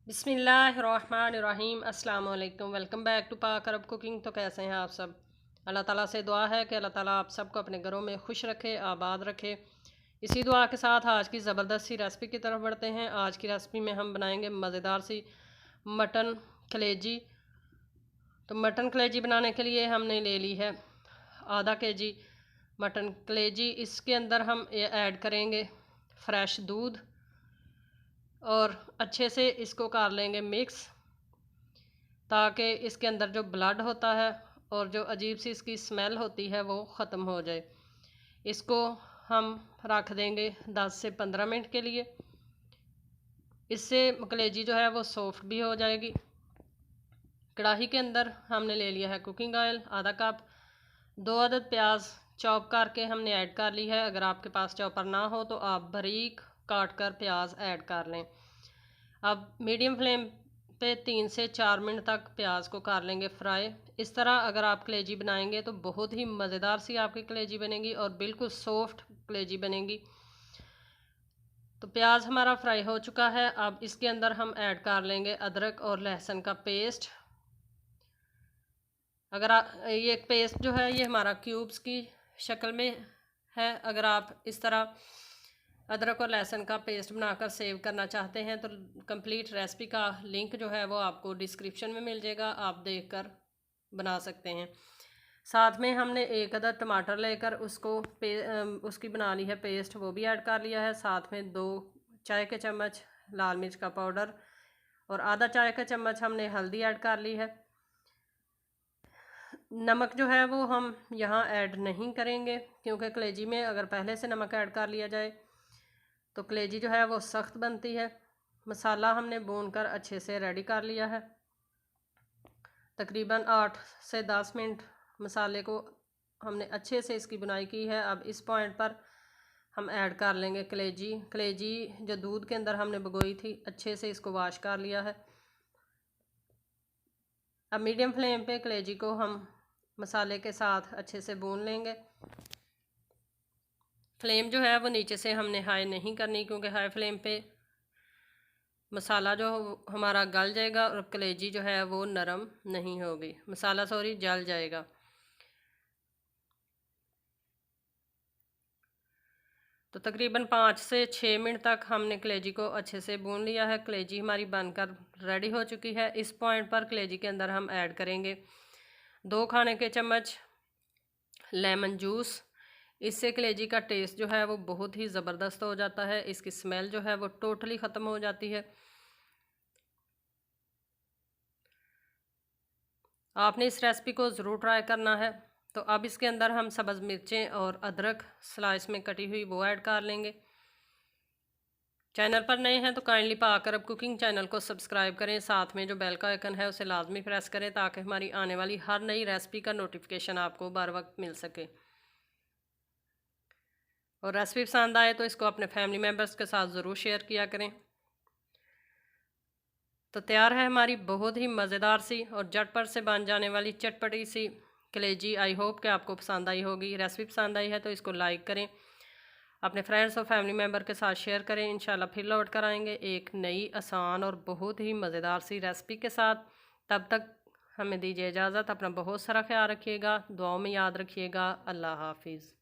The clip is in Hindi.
बिस्मिल्लाहिर्रहमानिर्रहीम अस्सलाम वालेकुम। वेलकम बैक टू पाक अरब कुकिंग। तो कैसे हैं आप सब? अल्लाह ताला से दुआ है कि अल्लाह ताला आप सबको अपने घरों में खुश रखे, आबाद रखे। इसी दुआ के साथ आज की ज़बरदस्त सी रेसिपी की तरफ बढ़ते हैं। आज की रेसिपी में हम बनाएंगे मज़ेदार सी मटन कलेजी। तो मटन कलेजी बनाने के लिए हमने ले ली है आधा केजी मटन कलेजी। इसके अंदर हम ऐड करेंगे फ्रेश दूध और अच्छे से इसको कर लेंगे मिक्स, ताकि इसके अंदर जो ब्लड होता है और जो अजीब सी इसकी स्मेल होती है वो ख़त्म हो जाए। इसको हम रख देंगे 10 से 15 मिनट के लिए। इससे कलेजी जो है वो सॉफ्ट भी हो जाएगी। कढ़ाई के अंदर हमने ले लिया है कुकिंग ऑयल आधा कप। 2 अदद प्याज चॉप करके हमने ऐड कर ली है। अगर आपके पास चॉपर ना हो तो आप बारीक काट कर प्याज ऐड कर लें। अब मीडियम फ्लेम पे 3 से 4 मिनट तक प्याज को कर लेंगे फ्राई। इस तरह अगर आप कलेजी बनाएंगे तो बहुत ही मज़ेदार सी आपकी कलेजी बनेगी और बिल्कुल सॉफ्ट कलेजी बनेगी। तो प्याज हमारा फ्राई हो चुका है। अब इसके अंदर हम ऐड कर लेंगे अदरक और लहसुन का पेस्ट। अगर ये पेस्ट जो है ये हमारा क्यूब्स की शक्ल में है। अगर आप इस तरह अदरक और लहसुन का पेस्ट बनाकर सेव करना चाहते हैं तो कंप्लीट रेसिपी का लिंक जो है वो आपको डिस्क्रिप्शन में मिल जाएगा, आप देखकर बना सकते हैं। साथ में हमने 1 अदद टमाटर लेकर उसकी बना ली है पेस्ट, वो भी ऐड कर लिया है। साथ में 2 चाय के चम्मच लाल मिर्च का पाउडर और आधा चाय का चम्मच हमने हल्दी ऐड कर ली है। नमक जो है वो हम यहाँ ऐड नहीं करेंगे, क्योंकि कलेजी में अगर पहले से नमक ऐड कर लिया जाए तो कलेजी जो है वो सख्त बनती है। मसाला हमने भूनकर अच्छे से रेडी कर लिया है। तकरीबन 8 से 10 मिनट मसाले को हमने अच्छे से इसकी बुनाई की है। अब इस पॉइंट पर हम ऐड कर लेंगे कलेजी जो दूध के अंदर हमने भिगोई थी, अच्छे से इसको वॉश कर लिया है। अब मीडियम फ्लेम पे कलेजी को हम मसाले के साथ अच्छे से भून लेंगे। फ्लेम जो है वो नीचे से हमने हाई नहीं करनी, क्योंकि हाई फ्लेम पे मसाला जो हमारा गल जाएगा और कलेजी जो है वो नरम नहीं होगी, मसाला सॉरी जल जाएगा। तो तकरीबन 5 से 6 मिनट तक हमने कलेजी को अच्छे से भून लिया है। कलेजी हमारी बनकर रेडी हो चुकी है। इस पॉइंट पर कलेजी के अंदर हम ऐड करेंगे 2 खाने के चम्मच लेमन जूस। इससे कलेजी का टेस्ट जो है वो बहुत ही ज़बरदस्त हो जाता है, इसकी स्मेल जो है वो टोटली ख़त्म हो जाती है। आपने इस रेसिपी को ज़रूर ट्राई करना है। तो अब इसके अंदर हम सब्ज़ मिर्चें और अदरक स्लाइस में कटी हुई वो ऐड कर लेंगे। चैनल पर नए हैं तो काइंडली पाक अरब कुकिंग चैनल को सब्सक्राइब करें। साथ में जो बेल का आइकन है उसे लाजमी प्रेस करें, ताकि हमारी आने वाली हर नई रेसिपी का नोटिफिकेशन आपको बर वक्त मिल सके। और रेसिपी पसंद आए तो इसको अपने फैमिली मेम्बर्स के साथ ज़रूर शेयर किया करें। तो तैयार है हमारी बहुत ही मज़ेदार सी और झटपट से बन जाने वाली चटपटी सी कलेजी। आई होप कि आपको पसंद आई होगी। रेसिपी पसंद आई है तो इसको लाइक करें, अपने फ्रेंड्स और फैमिली मेम्बर के साथ शेयर करें। इंशाल्लाह फिर लौट कर आएंगे एक नई आसान और बहुत ही मज़ेदार सी रेसिपी के साथ। तब तक हमें दीजिए इजाज़त। अपना बहुत सारा ख्याल रखिएगा, दुआओं में याद रखिएगा। अल्लाह हाफिज़।